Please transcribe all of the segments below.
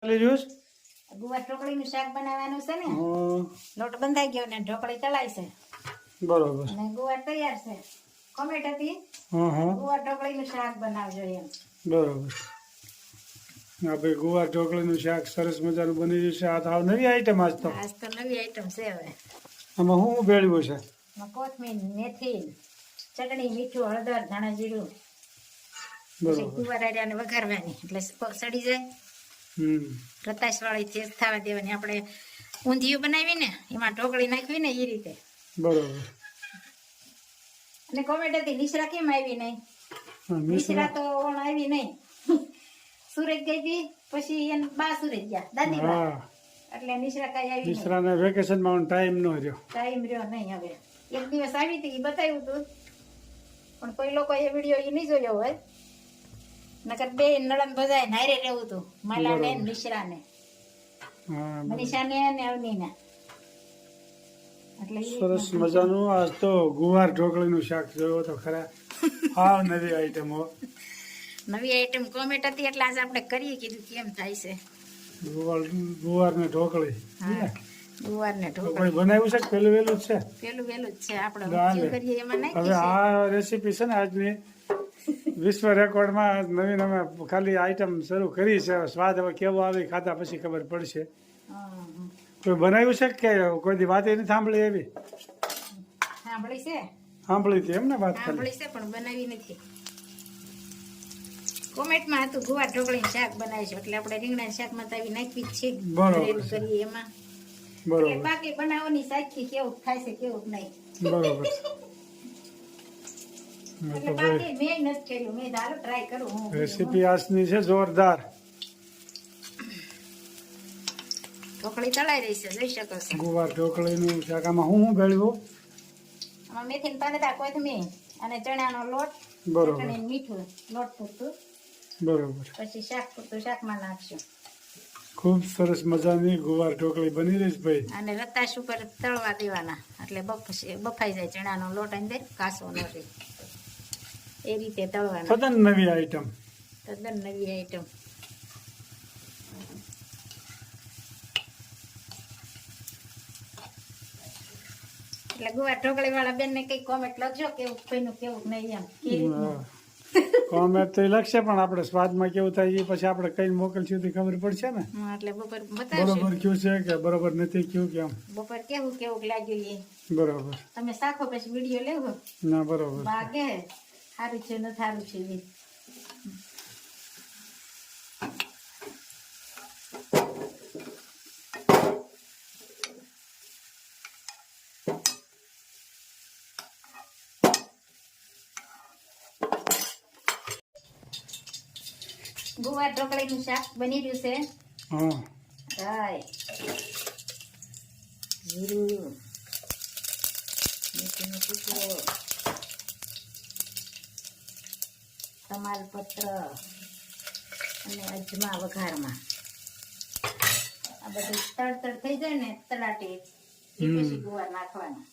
ગુવાર ઢોકળીનું શાક બનાવવાનું છે ને. લોટ બંધાઈ ગયો ને ઢોકળી તળાય છે. બરોબર. અને ગુવાર તૈયાર છે. કોમેન્ટ હતી ગુવાર ઢોકળીનું શાક બનાવજો એમ. બરોબર. આપણે ગુવાર ઢોકળીનું શાક સરસ મજાનું બની રહ્યું છે. આ તો નવી આઈટમ આજ તો નવી આઈટમ છે. હવે આમાં શું ભેળવ્યું છે? કોથમીર, મેથી, ચટણી, મીઠું, હળદર, ધાણા જીરું. ગુવાર આર્યાને વઘારવાની એટલે સડી જાય. રતાશ વાળી તેજ થવા દેવાની. આપણે ઊંધિયું બનાવી ને એમાં ઢોકળી નાખવી ને એ રીતે. બરોબર. અને કોમેન્ટ હતી નિશરા કેમ આવી નહીં? નિશરા તો આવી નહીં. સુરત ગઈ હતી પછી એને બા સુરત ગયા દાદી બા, એટલે નિશરા કઈ આવી. નિશરાને વેકેશનમાં ટાઈમ ન રહ્યો. ટાઈમ રહ્યો નહીં. હવે એક દિવસ આવી હતી બતાવ્યું હતું, પણ કોઈ લોકો એ વિડીયો એ નહીં જોયો હોય. નકર બે નળન બધાય નારે રહેવું હતું, માલાને નિશરાને, મનીષાને ને અવનીને. એટલે સરસ મજાનું આજ તો ગુવાર ઢોકળીનું શાક જોયો તો ખરા. હા, નવી આઈટમ નવી આઈટમ કોમેન્ટ હતી એટલે આજે આપણે કરીએ કીધું કેમ થાય છે. ગુવાર ને ઢોકળી. ગુવાર ને ઢોકળી બનાવ્યું છે પેલું વેલું જ છે. પેલું વેલું જ છે. આપણે કરીએ એમાં નહીં. હવે આ રેસીપી છે ને આજની વિશ્વ રેકોર્ડમાં નવીન અમે ખાલી આઈટમ શરૂ કરી છે. સ્વાદ હવે કેવો આવે ખાતા પછી ખબર પડશે. કોઈ બનાવ્યું છે કે કોઈ દી વાત નથી સાંભળી? એવી સાંભળી છે. સાંભળી હતી એમ ને? વાત સાંભળી છે પણ બનાવી નથી. કોમેન્ટમાં હતું ગુવાર ઢોકળીનું શાક બનાવીશું એટલે આપણે રીંગણા શાકમાં તો આવી નાખવી જ છે. બરોબર કરીએ એમાં. બરોબર. બાકી બનાવવાની સાચી કેવું થાય છે કેવું નહીં. બરોબર. રેસીપી આજની છે જોરદાર. ઢોકળી તળાઈ રહી છે, જોઈ શકો છો. ગુવાર ઢોકળીનું શાક. આમાં હું ભેળવું? આમાં મેથી પાંદડા, કોથમીર અને ચણાનો લોટ, બરોબર, મીઠું, લોટ પૂરતું, બરોબર. પછી શાક પૂરતું શાકમાં નાખશું. ખૂબ સરસ મજાની ગુવાર ઢોકળી બની રહી છે ભાઈ. અને રતાશ ઉપર તળવા દેવાના એટલે બફાઈ જાય. ચણાનો લોટ અંદર કાસો ન રહે એ રીતે તળવાના. તદ્દન નવી આઈટમ. તદ્દન નવી આઈટમ. એટલે ગુવાર ઢોકળી વાળા બેન ને કઈ કોમેન્ટ લખજો કેવું કોઈનું કેવું નહીં એમ. કોમેન્ટ તો લખશે પણ આપણે સ્વાદમાં કેવું થાય એ પછી આપણે કઈ મોકલશું તો ખબર પડશે ને. એટલે બપોર બરોબર કયું છે કે બરોબર નથી કયું કેમ બપોર કેવું કેવું લાગ્યું એ બરોબર તમે સાખો પછી વિડીયો લેવો. ના બરોબર. વાગે સારું છે ન સારું છે એ. ગુવાર ઢોકળીનું શાક બની રહ્યું છે. રાઈ, જીરું, મેથીનો ટુકડો, તમાલપત્ર અને અજમા વઘારમાં. આ બધું તડતડ થઈ જાય ને તળાટી એ પછી ગુવાર નાખવાના.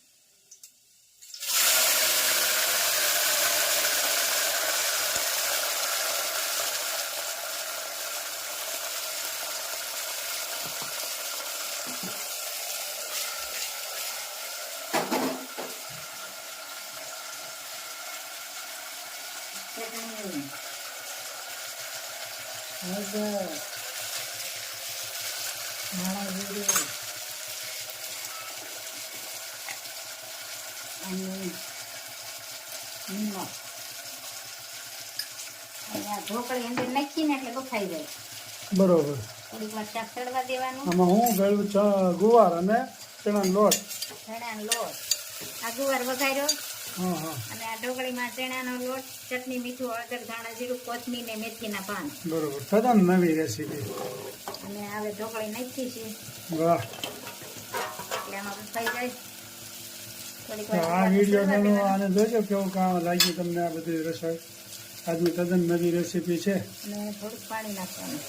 ચટણી, હળદર, ધાણા જીરું અને નિમક. અને આ ઢોકળી અંદર નાખીને એટલે બફાઈ જાય. બરોબર. થોડીક વાર શાક તળવા દેવાનું. આમાં હું ભેળવું? ગુવાર અને ચણાનો લોટ. ચણાનો લોટ. આ ગુવાર વઘાર્યો અને આ ઢોકળીમાં ચણાનો લોટ, ચટણી, મીઠું, હળદર, ધાણા જીરું, કોથમીર ને મેથીના પાન. બરોબર. તદ્દન નવી રેસીપી. અને હવે ઢોકળી નાખી છે. વાહ. એટલે આમાં બફાઈ જાય. થોડીક આ વિડીયો આને જોજો કેવું કામ લાગ્યું તમને આ બધી રસોઈ. આજની તદ્દન નવી રેસીપી છે. અને થોડુંક પાણી નાખવાનું.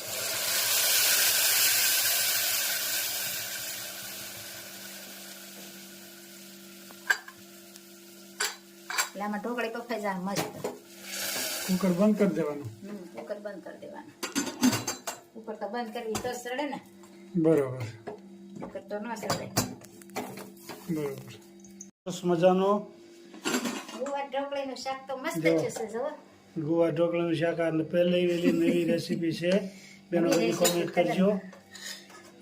એટલે આમાં ઢોકળી બફાઈ જાય મસ્ત. કુકર બંધ કરી દેવાનું. કુકર બંધ કરી દેવાનું. ઉપર તો બંધ કરવી તો સડે ને, બરોબર ઉપર તો ન સડે. બરોબર. સરસ મજાનો ગુવાર ઢોકળીનું શાક તો મસ્ત જો. છે જો. ગુવાર ઢોકળાનું શાક આ પહેલી વેલી નવી રેસીપી છે. બેનો બધી કોમેન્ટ કરજો.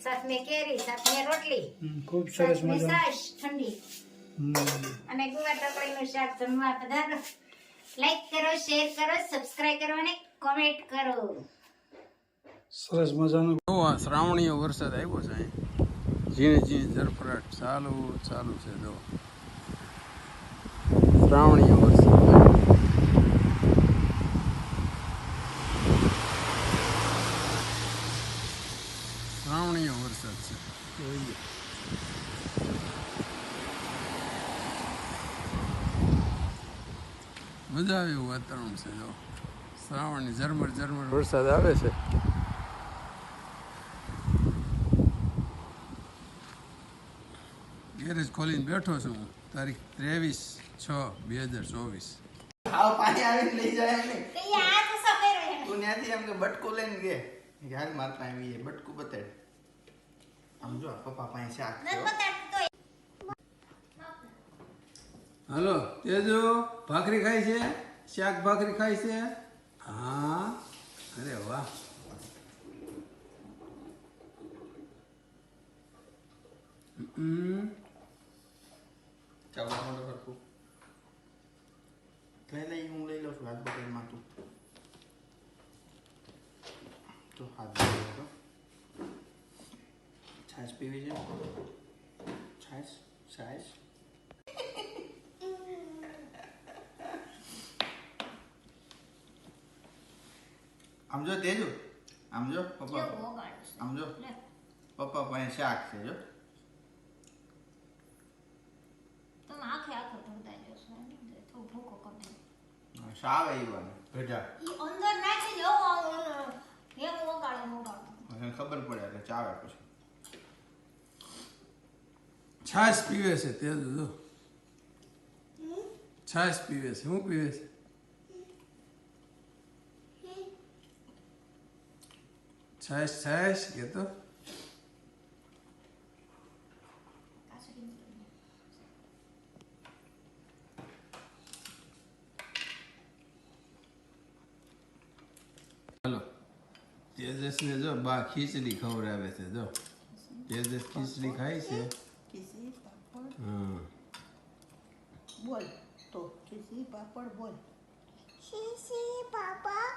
સાથે કેરી, સાથે રોટલી, ખૂબ સરસ સાથે મજાનું. છાશ ઠંડી અને ગુવાર ઢોકળીનું શાક જમવા પધારો. લાઈક કરો, શેર કરો, સબસ્ક્રાઇબ કરો અને કોમેન્ટ કરો. સરસ મજાનું. શ્રાવણીયો વરસાદ આવ્યો છે અહીં. ઝીણી ઝીણી ઝરફરાટ ચાલુ છે જો શ્રાવણીયો વરસાદ. શ્રાવણીયો વરસાદ છે. જોઈએ. મજા આવે એવું વાતાવરણ છે જો. શ્રાવણની ઝરમર ઝરમર વરસાદ આવે છે. ગેરેજ ખોલીને બેઠો છું હું. તારીખ 23/6/2024. આવ પાણી આવીને લઈ જાય એમ નહીં. તો એ હાથ સફેર હોય તું ત્યાંથી એમ કે બટકું લઈને ગે યાર માર પાસે આવી જાય બટકું બતાડ આમ જો પપ્પા પાસે શાક છે હો. હાલો તેજો ભાખરી ખાય છે, શાક ભાખરી ખાય છે. હા અરે વાહ. ચાલો મોટો સરખું લઈ હું લઈ લઉં છું હાથ બટેલમાં તું હાથ બટેલ તો છાશ પીવી છે છાશ આમ જો તેજો આમ જો પપ્પા આમ જો પપ્પા પાસે શાક છે જો શાક આવ્યું ભેજા ખબર પડે એટલે ચાવે પછી છાશ પીવે છે તેજો જો છાશ પીવે છે. શું પીવે છે? છાશ કે તો હાલો તેજસને જો બા ખીચડી ખવડાવે છે જો. તેજસ ખીચડી ખાય છે. હા બોલ તો ખીચડી પાપડ બોલ ખીચડી પાપડ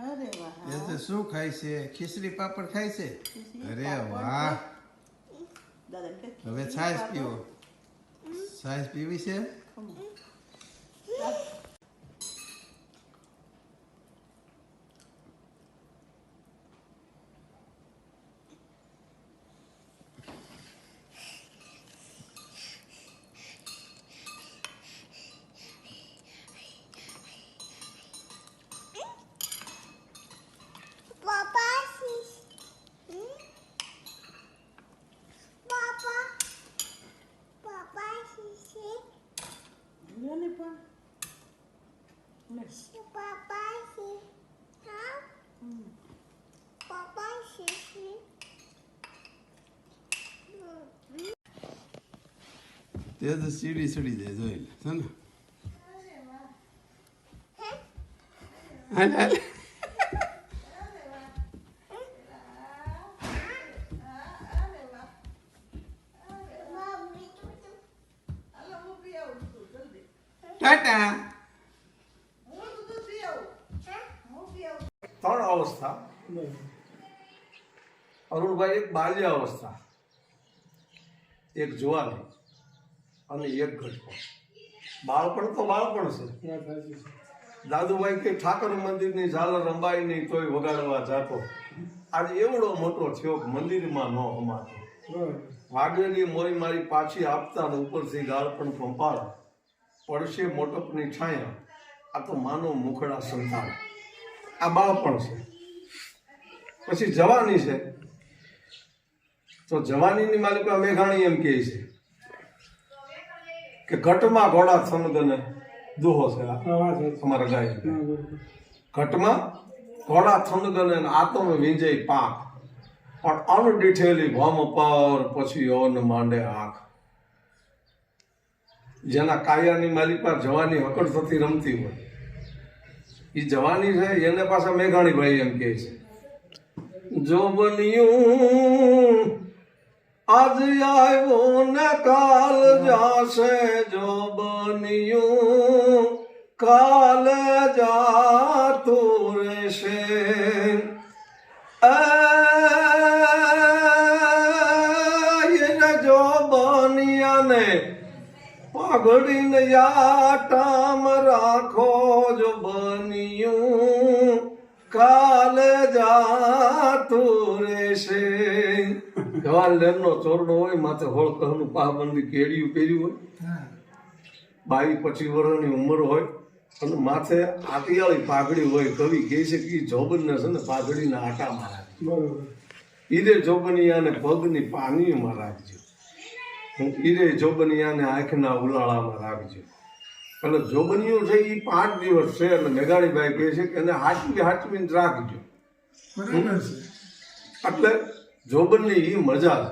અરે વાહ તેજસ શું ખાય છે? ખીચડી પાપડ ખાય છે. ખીચડી અરે પાપડ વાહ. દાદા કે હવે છાશ પીવો. છાશ પીવી છે. ને પણ તે તો સીડી ચડી જાય જોઈ લે છે ને. હાલ હાલ. ટાટા. ત્રણ અવસ્થા. અરુણભાઈ, એક બાલ્ય અવસ્થા, એક જુવાની અને એક ઘટપણ. બાળપણ તો બાળપણ છે. દાદુભાઈ કે ઠાકર મંદિરની ઝાલર રંબાઈ નહીં તોય વગાડવા જાતો. આજે એવડો મોટો થયો કે મંદિરમાં ન હમાતો. વાગેલી મોરી મારી પાછી આપતા ને ઉપરથી ગાળપણ પંપાળા પડશે મોટપની છાયા. આ તો માનવ મુખડા સંતાન. આ બાળપણ છે. પછી જવાની છે. તો જવાનીની માલિકા મેઘાણી એમ કહે છે કે ઘટમાં ઘોડા થનગને દોહો છે આ હા, વાત સાચી. અમારા ગાય હા, બરોબર. ઘટમાં ઘોડા થનગને આતમ વિંજય પાક પણ અનડીઠેલી ભમ પર પછી અન માંડે આંખ. જેના કાયાની માલિક પર જવાની હકડ થતી રમતી હોય એ જવાની છે એને પાછા મેઘાણીભાઈ એમ કહે છે જો બન્યું આજ આવ્યો ને કાલ જાશે, જો બન્યું કાલ જાતું રહેશે. જો બનિયાને પાઘડીને યાટામ રાખો, જો બન્યું કાલ જાતું રહેશે. જવાહરલાલનો ચોરડો હોય, માથે હોળકહનું પાબંદી કેડિયું પહેર્યું હોય, 22-25 વર્ષની ઉંમર હોય અને માથે આટિયાળી પાઘડી હોય. કવિ કહે છે કે જોબનને છે ને પાઘડીના આટા મારા, બરોબર. ઈરે જોબનિયાને પગની પાનીમાં રાખજો, ઈરે જોબનિયાને આંખના ઉલાળામાં રાખજો. એટલે જોબનિયું છે એ 5 દિવસ છે એટલે મેઘાણીભાઈ કહે છે કે એને હાચવીને રાખજો. બરાબર છે. એટલે જોબનની એ મજા છે.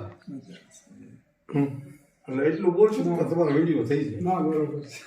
એટલે એટલું બોલશું તો તમારો વિડીયો થઈ જાય. ના, બરોબર છે.